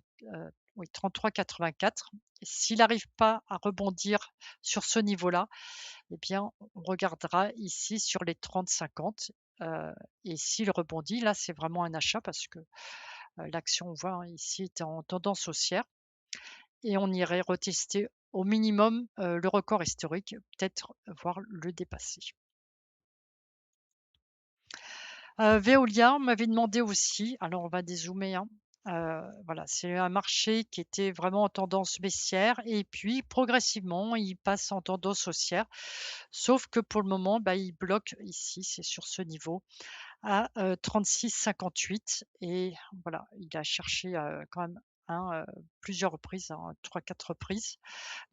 oui 33,84. S'il n'arrive pas à rebondir sur ce niveau-là, eh bien on regardera ici sur les 30,50, et s'il rebondit, là c'est vraiment un achat parce que, l'action on voit, hein, ici est en tendance haussière et on irait retester au minimum, le record historique, peut-être voire le dépasser. Veolia, on m'avait demandé aussi, alors on va dézoomer, hein. Voilà, c'est un marché qui était vraiment en tendance baissière et puis progressivement, il passe en tendance haussière. Sauf que pour le moment, bah, il bloque ici, c'est sur ce niveau à, 36,58 et voilà, il a cherché, quand même, hein, plusieurs reprises, hein, 3-4 reprises.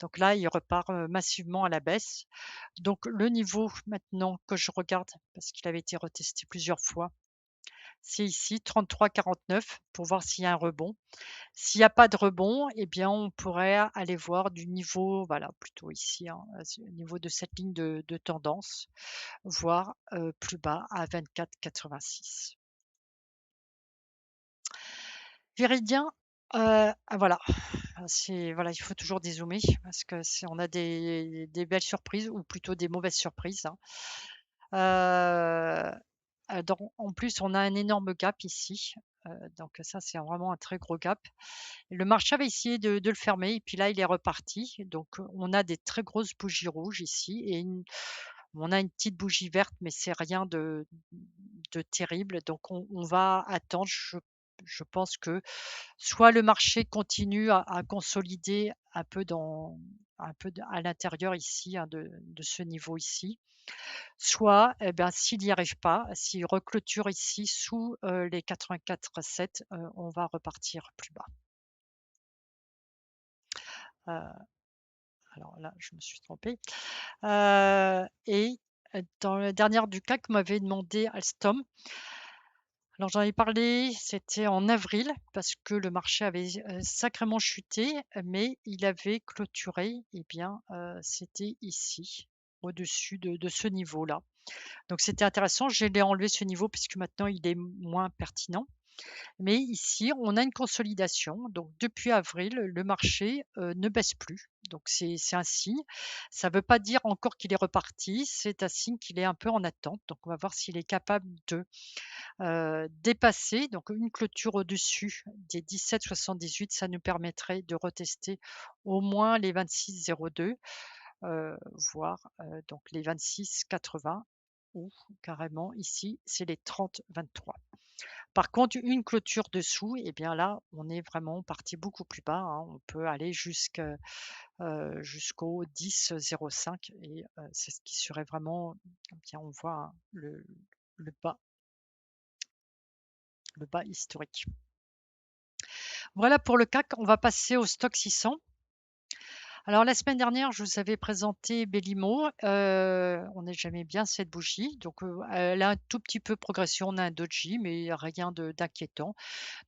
Donc là, il repart, massivement à la baisse. Donc le niveau maintenant que je regarde, parce qu'il avait été retesté plusieurs fois, c'est ici 33,49 pour voir s'il y a un rebond. S'il n'y a pas de rebond, eh bien, on pourrait aller voir du niveau, voilà, plutôt ici, hein, au niveau de cette ligne de tendance, voire plus bas à 24,86. Viridien, voilà, voilà, il faut toujours dézoomer parce que on a des belles surprises ou plutôt des mauvaises surprises, hein. Euh, en plus, on a un énorme gap ici. Donc ça, c'est vraiment un très gros gap. Le marché avait essayé de le fermer et puis là, il est reparti. Donc on a des très grosses bougies rouges ici et on a une petite bougie verte, mais c'est rien de terrible. Donc on va attendre. Je pense que soit le marché continue à consolider un peu à l'intérieur ici, hein, de ce niveau ici, soit, eh ben, s'il n'y arrive pas, s'il reclôture ici sous, les 84,7, on va repartir plus bas. Heu, alors là, je me suis trompée, et dans la dernière du CAC, vous m'avez demandé Alstom. Alors j'en ai parlé, c'était en avril parce que le marché avait, sacrément chuté, mais il avait clôturé, eh bien, c'était ici, au-dessus de ce niveau-là. Donc c'était intéressant, je l'ai enlevé ce niveau puisque maintenant il est moins pertinent. Mais ici, on a une consolidation. Donc depuis avril, le marché, ne baisse plus. Donc c'est un signe. Ça ne veut pas dire encore qu'il est reparti, c'est un signe qu'il est un peu en attente. Donc on va voir s'il est capable de, dépasser donc une clôture au-dessus des 17,78. Ça nous permettrait de retester au moins les 26,02, voire, donc les 26,80 ou carrément ici, c'est les 30-23. Par contre, une clôture dessous, et bien là, on est vraiment parti beaucoup plus bas, hein. On peut aller jusqu'au 10,05 et c'est ce qui serait vraiment, bien on voit, hein, le bas historique. Voilà pour le CAC, on va passer au Stoxx 600. Alors la semaine dernière, je vous avais présenté Belimo, j'aimais bien cette bougie, donc elle a un tout petit peu progression, on a un doji, mais rien d'inquiétant.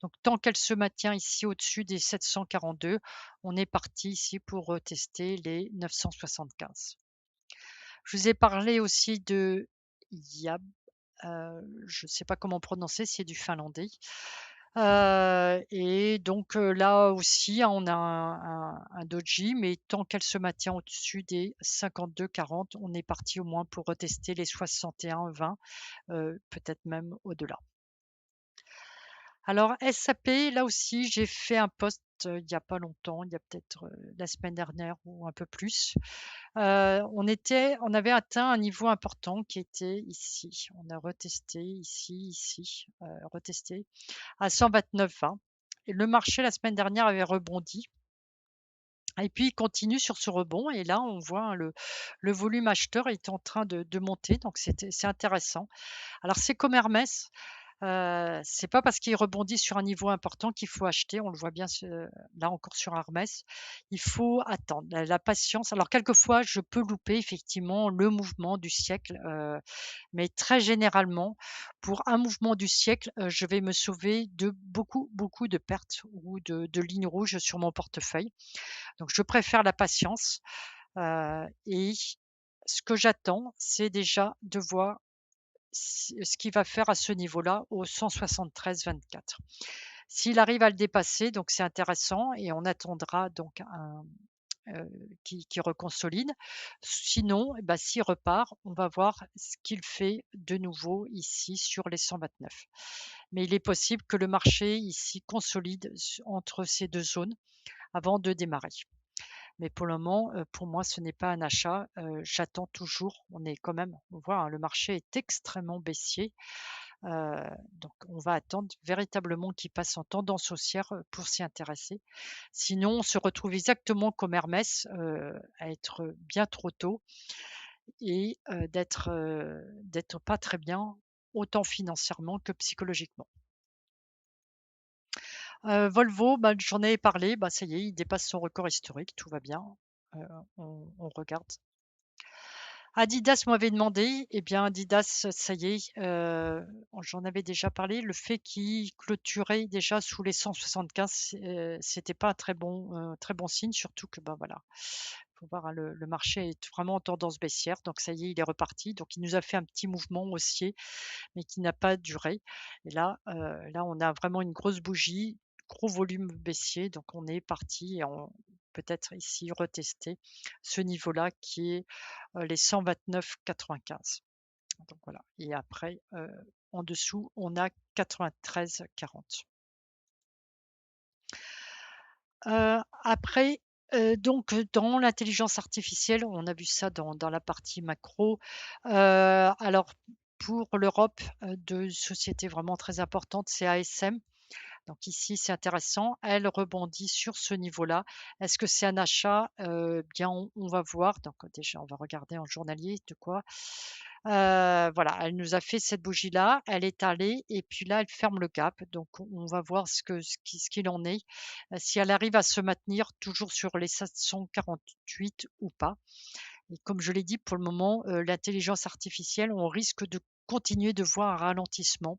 Donc tant qu'elle se maintient ici au-dessus des 742, on est parti ici pour tester les 975. Je vous ai parlé aussi de Yab, je ne sais pas comment prononcer, c'est du finlandais. Et donc là aussi, hein, on a un doji, mais tant qu'elle se maintient au-dessus des 52,40, on est parti au moins pour retester les 61,20, peut-être même au-delà. Alors SAP, là aussi, j'ai fait un post il n'y a pas longtemps, il y a peut-être la semaine dernière ou un peu plus. On avait atteint un niveau important qui était ici. On a retesté ici, retesté à 129,20. Et le marché la semaine dernière avait rebondi. Et puis il continue sur ce rebond. Et là, on voit, hein, le volume acheteur est en train de monter. Donc c'est intéressant. Alors c'est comme Hermès. C'est pas parce qu'il rebondit sur un niveau important qu'il faut acheter. On le voit bien là encore sur Hermès. Il faut attendre, la patience. Alors quelquefois, je peux louper effectivement le mouvement du siècle, mais très généralement, pour un mouvement du siècle, je vais me sauver de beaucoup de pertes ou de lignes rouges sur mon portefeuille. Donc je préfère la patience, et ce que j'attends, c'est déjà de voir ce qu'il va faire à ce niveau-là, au 173,24. S'il arrive à le dépasser, donc c'est intéressant et on attendra donc qui reconsolide. Sinon, bah, s'il repart, on va voir ce qu'il fait de nouveau ici sur les 129. Mais il est possible que le marché ici consolide entre ces deux zones avant de démarrer. Mais pour le moment, pour moi, ce n'est pas un achat. J'attends toujours. On voit, hein, le marché est extrêmement baissier. Donc, on va attendre véritablement qu'il passe en tendance haussière pour s'y intéresser. Sinon, on se retrouve exactement comme Hermès, à être bien trop tôt et d'être pas très bien, autant financièrement que psychologiquement. Volvo, bah, j'en avais parlé, bah, ça y est, il dépasse son record historique, tout va bien. On regarde. Adidas m'avait demandé, eh bien Adidas, ça y est, j'en avais déjà parlé, le fait qu'il clôturait déjà sous les 175, c'était pas un très bon signe, surtout que, bah, voilà, faut voir, hein, le marché est vraiment en tendance baissière, donc ça y est, il est reparti. Donc il nous a fait un petit mouvement haussier, mais qui n'a pas duré. Et là, on a vraiment une grosse bougie, gros volume baissier, donc on est parti et on peut-être ici retester ce niveau-là qui est les 129,95. Donc voilà. Et après, en dessous, on a 93,40. Après, donc dans l'intelligence artificielle, on a vu ça dans la partie macro. Alors pour l'Europe, 2 sociétés vraiment très importantes, c'est ASM. Donc ici, c'est intéressant. Elle rebondit sur ce niveau-là. Est-ce que c'est un achat? Bien, on va voir. Donc déjà, on va regarder en journalier de quoi. Voilà, elle nous a fait cette bougie-là. Elle est allée et puis là, elle ferme le gap. Donc on va voir ce qu'il en est. Si elle arrive à se maintenir toujours sur les 748 ou pas. Et comme je l'ai dit, pour le moment, l'intelligence artificielle, on risque de continuer de voir un ralentissement.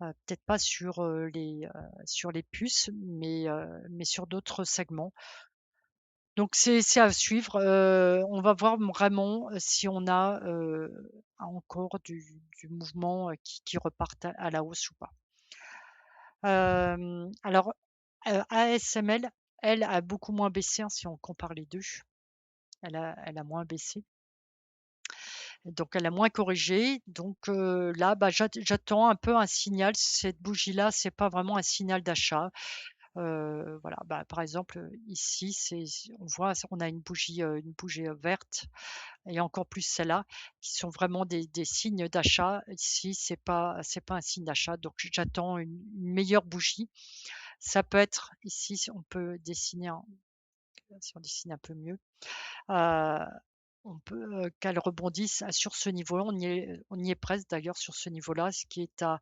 Peut-être pas sur les puces, mais sur d'autres segments. Donc c'est à suivre, on va voir vraiment, si on a, encore du mouvement, qui reparte à la hausse ou pas. Alors, ASML, elle, a beaucoup moins baissé, hein, si on compare les 2. Elle a moins baissé. Donc elle a moins corrigé. Donc là, bah, j'attends un peu un signal. Cette bougie-là, c'est pas vraiment un signal d'achat. Voilà, bah, par exemple, ici, on voit, on a une bougie, verte et encore plus celle-là, qui sont vraiment des signes d'achat. Ici, c'est pas un signe d'achat, donc j'attends une meilleure bougie. Ça peut être ici, si on peut dessiner si on dessine un peu mieux, heu, on peut, qu'elle rebondisse sur ce niveau-là. On y est presque d'ailleurs sur ce niveau-là, ce qui est à,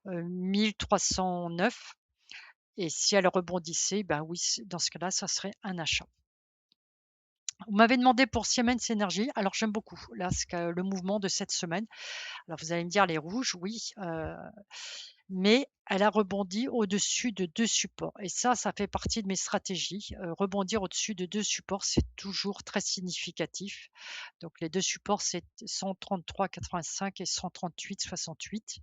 1309. Et si elle rebondissait, ben oui, dans ce cas-là, ça serait un achat. Vous m'avez demandé pour Siemens Energy. Alors j'aime beaucoup là le mouvement de cette semaine. Alors vous allez me dire les rouges, oui, mais elle a rebondi au-dessus de 2 supports et ça fait partie de mes stratégies. Rebondir au-dessus de 2 supports, c'est toujours très significatif. Donc les 2 supports, c'est 133,85 et 138,68.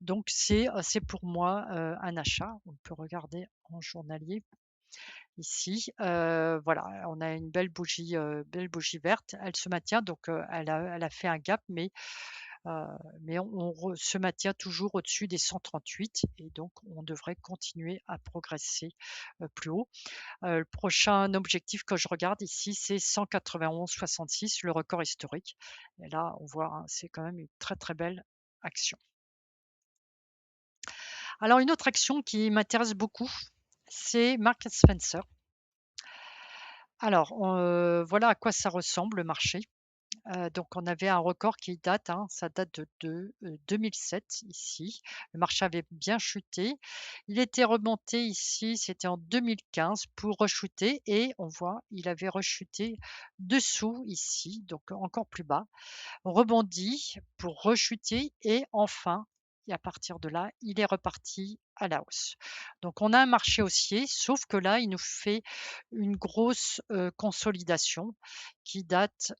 Donc c'est pour moi, un achat. On peut regarder en journalier. Ici, voilà, on a une belle bougie verte. Elle se maintient, donc elle a fait un gap, heu, mais on se maintient toujours au-dessus des 138 et donc on devrait continuer à progresser, plus haut. Le prochain objectif que je regarde ici, c'est 191,66, le record historique et là, on voit, hein, c'est quand même une très, très belle action. Alors une autre action qui m'intéresse beaucoup, c'est Marks& Spencer. Alors, voilà à quoi ça ressemble le marché. Donc on avait un record qui date, hein, ça date de 2007 ici. Le marché avait bien chuté. Il était remonté ici, c'était en 2015 pour rechuter et on voit, il avait rechuté dessous ici, donc encore plus bas, rebondit pour rechuter et enfin, et à partir de là, il est reparti à la hausse. Donc on a un marché haussier, sauf que là, il nous fait une grosse, consolidation qui date,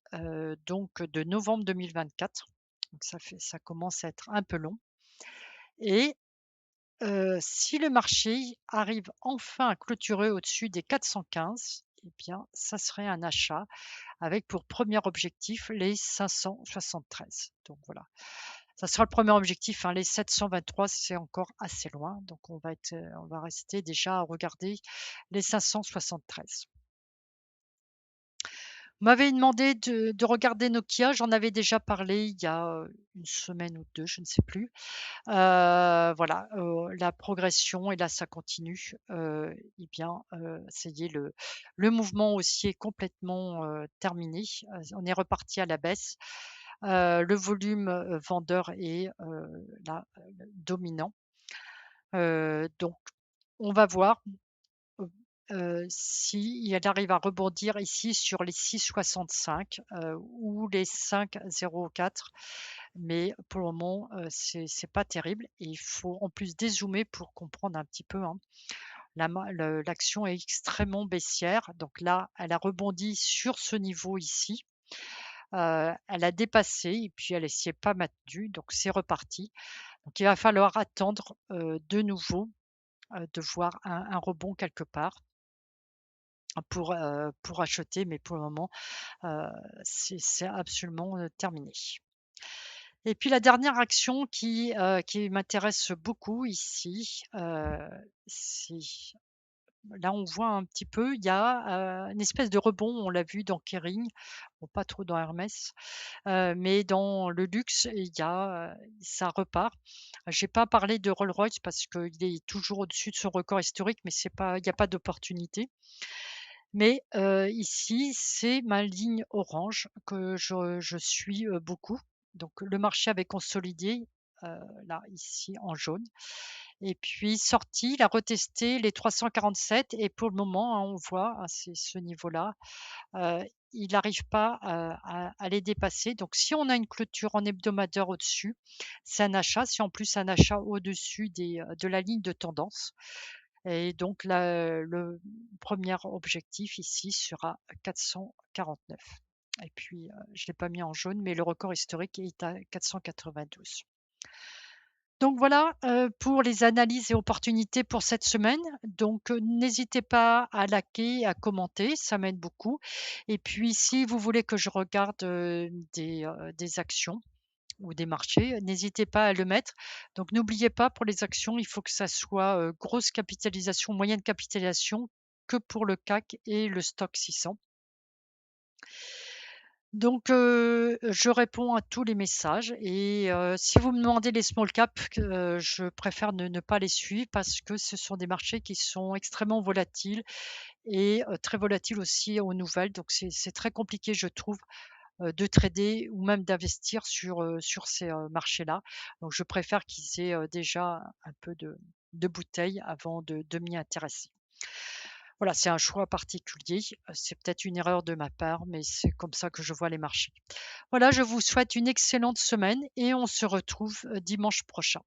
donc de novembre 2024. Donc ça commence à être un peu long et si le marché arrive enfin à clôturer au-dessus des 415, eh bien, ça serait un achat avec pour premier objectif les 573. Donc voilà, ça sera le premier objectif, hein. Les 723, c'est encore assez loin, donc on va rester déjà à regarder les 573. Vous m'avez demandé de regarder Nokia, j'en avais déjà parlé il y a, une semaine ou 2, je ne sais plus. Voilà, la progression et là ça continue, et bien, ça y est, le mouvement haussier est complètement, terminé. On est reparti à la baisse. Le volume, vendeur est, là, dominant. Donc on va voir, heu si elle arrive à rebondir ici sur les 6,65, ou les 5,04. Mais pour le moment, c'est pas terrible et il faut en plus dézoomer pour comprendre un petit peu, hein. L'action est extrêmement baissière, donc là, elle a rebondi sur ce niveau ici, elle a dépassé et puis elle s'y est pas maintenue, donc c'est reparti. Donc il va falloir attendre, de nouveau, de voir un rebond quelque part pour acheter, mais pour le moment, heu, c'est absolument, terminé. Et puis la dernière action qui m'intéresse beaucoup ici, c'est là on voit un petit peu, il y a, une espèce de rebond, on l'a vu dans Kering, bon pas trop dans Hermès, mais dans le luxe, il y a, ça repart. J'ai pas parlé de Rolls-Royce parce qu'il est toujours au-dessus de son record historique, mais c'est pas il y a pas d'opportunité. Mais, ici, c'est ma ligne orange que je suis, beaucoup. Donc le marché avait consolidé, là, ici, en jaune et puis sorti, il a retesté les 347 et pour le moment, hein, on voit, hein, c'est ce niveau-là, heu, il n'arrive pas, à les dépasser. Donc si on a une clôture en hebdomadaire au-dessus, c'est un achat. Si en plus un achat au-dessus de la ligne de tendance, et donc le premier objectif ici sera 449 et puis, je ne l'ai pas mis en jaune, mais le record historique est à 492. Donc voilà, pour les analyses et opportunités pour cette semaine. Donc, n'hésitez pas à liker, à commenter, ça m'aide beaucoup et puis si vous voulez que je regarde, des actions ou des marchés, n'hésitez pas à le mettre. Donc n'oubliez pas, pour les actions, il faut que ça soit, grosse capitalisation, moyenne capitalisation, que pour le CAC et le stock 600. Donc, je réponds à tous les messages et si vous me demandez les small caps, je préfère ne pas les suivre parce que ce sont des marchés qui sont extrêmement volatiles et très volatiles aussi aux nouvelles. Donc c'est très compliqué, je trouve, de trader ou même d'investir sur ces, marchés-là. Donc je préfère qu'ils aient, déjà un peu de bouteille avant de m'y intéresser. Voilà, c'est un choix particulier, c'est peut-être une erreur de ma part, mais c'est comme ça que je vois les marchés. Voilà, je vous souhaite une excellente semaine et on se retrouve, dimanche prochain.